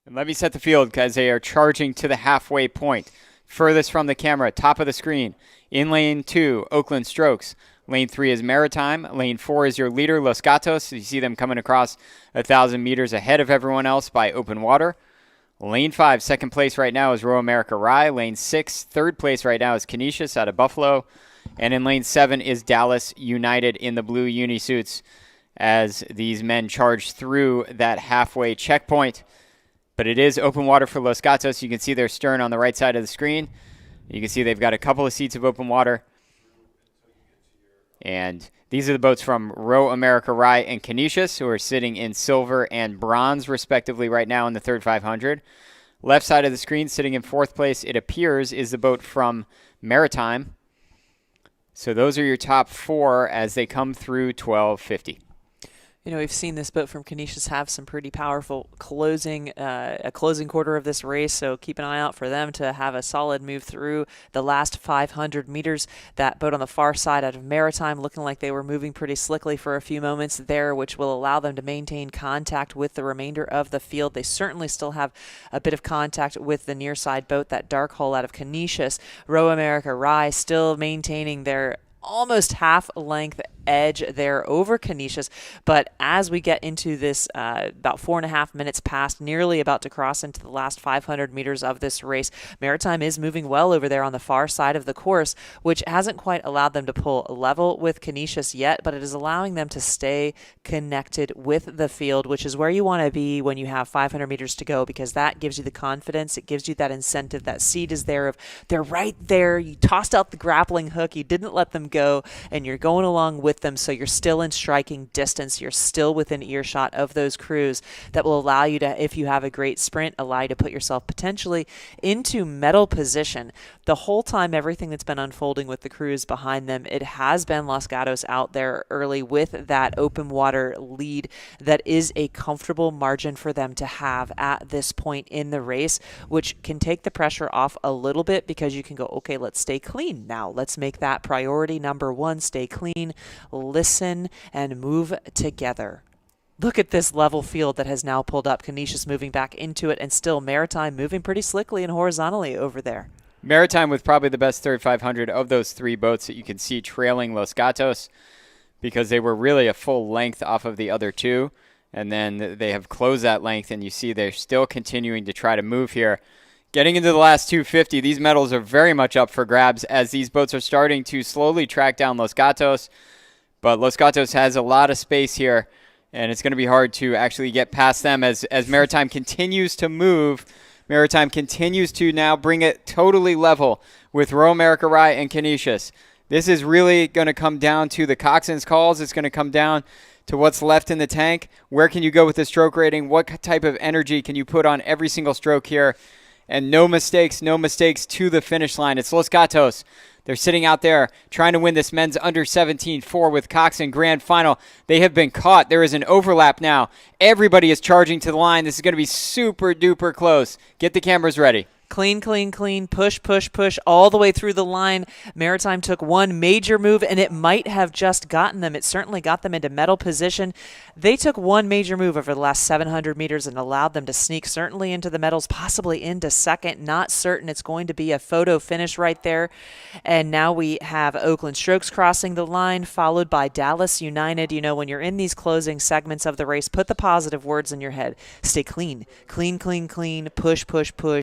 And let me set the field because they are charging to the halfway point. Furthest from the camera, top of the screen. In lane 2, Oakland Strokes. Lane 3 is Maritime. Lane 4 is your leader, Los Gatos. You see them coming across 1,000 meters ahead of everyone else by open water. Lane 5, second place right now is Row America Rye. Lane 6, third place right now is Canisius out of Buffalo. And in lane 7 is Dallas United in the blue unisuits as these men charge through that halfway checkpoint. But it is open water for Los Gatos. You can see their stern on the right side of the screen. You can see they've got a couple of seats of open water. And these are the boats from Row America Rye and Canisius, who are sitting in silver and bronze, respectively, right now in the third 500. Left side of the screen, sitting in fourth place, it appears, is the boat from Maritime. So those are your top four as they come through 1250. You know, we've seen this boat from Canisius have some pretty powerful closing quarter of this race, so keep an eye out for them to have a solid move through the last 500 meters. That boat on the far side out of Maritime looking like they were moving pretty slickly for a few moments there, which will allow them to maintain contact with the remainder of the field. They certainly still have a bit of contact with the near side boat, that dark hull out of Canisius. Row America Rye still maintaining their almost half-length edge there over Canisius, but as we get into this about 4.5 minutes past, nearly about to cross into the last 500 meters of this race, Maritime is moving well over there on the far side of the course, which hasn't quite allowed them to pull level with Canisius yet, but it is allowing them to stay connected with the field, which is where you want to be when you have 500 meters to go, because that gives you the confidence, it gives you that incentive, that seed is there of they're right there, you tossed out the grappling hook, you didn't let them go, and you're going along with them, so you're still in striking distance, you're still within earshot of those crews. That will allow you to, if you have a great sprint, allow you to put yourself potentially into medal position. The whole time everything that's been unfolding with the crews behind them, it has been Los Gatos out there early with that open water lead that is a comfortable margin for them to have at this point in the race, which can take the pressure off a little bit, because you can go, okay, let's stay clean now, let's make that priority number one, stay clean, listen, and move together. Look at this level field that has now pulled up. Canisius moving back into it, and still Maritime moving pretty slickly and horizontally over there. Maritime with probably the best third 500 of those three boats that you can see trailing Los Gatos, because they were really a full length off of the other two, and then they have closed that length, and you see they're still continuing to try to move here. Getting into the last 250, these medals are very much up for grabs as these boats are starting to slowly track down Los Gatos. But Los Gatos has a lot of space here, and it's going to be hard to actually get past them as Maritime continues to move. Maritime continues to now bring it totally level with Row America Rye and Canisius. This is really going to come down to the coxswain's calls. It's going to come down to what's left in the tank. Where can you go with the stroke rating? What type of energy can you put on every single stroke here? And no mistakes to the finish line. It's Los Gatos. They're sitting out there trying to win this men's under 17-4 with Coxswain Grand Final. They have been caught. There is an overlap now. Everybody is charging to the line. This is going to be super duper close. Get the cameras ready. Clean, clean, clean, push, push, push, all the way through the line. Maritime took one major move, and it might have just gotten them. It certainly got them into medal position. They took one major move over the last 700 meters and allowed them to sneak certainly into the medals, possibly into second. Not certain it's going to be a photo finish right there. And now we have Oakland Strokes crossing the line, followed by Dallas United. You know, when you're in these closing segments of the race, put the positive words in your head. Stay clean, clean, clean, clean, push, push, push.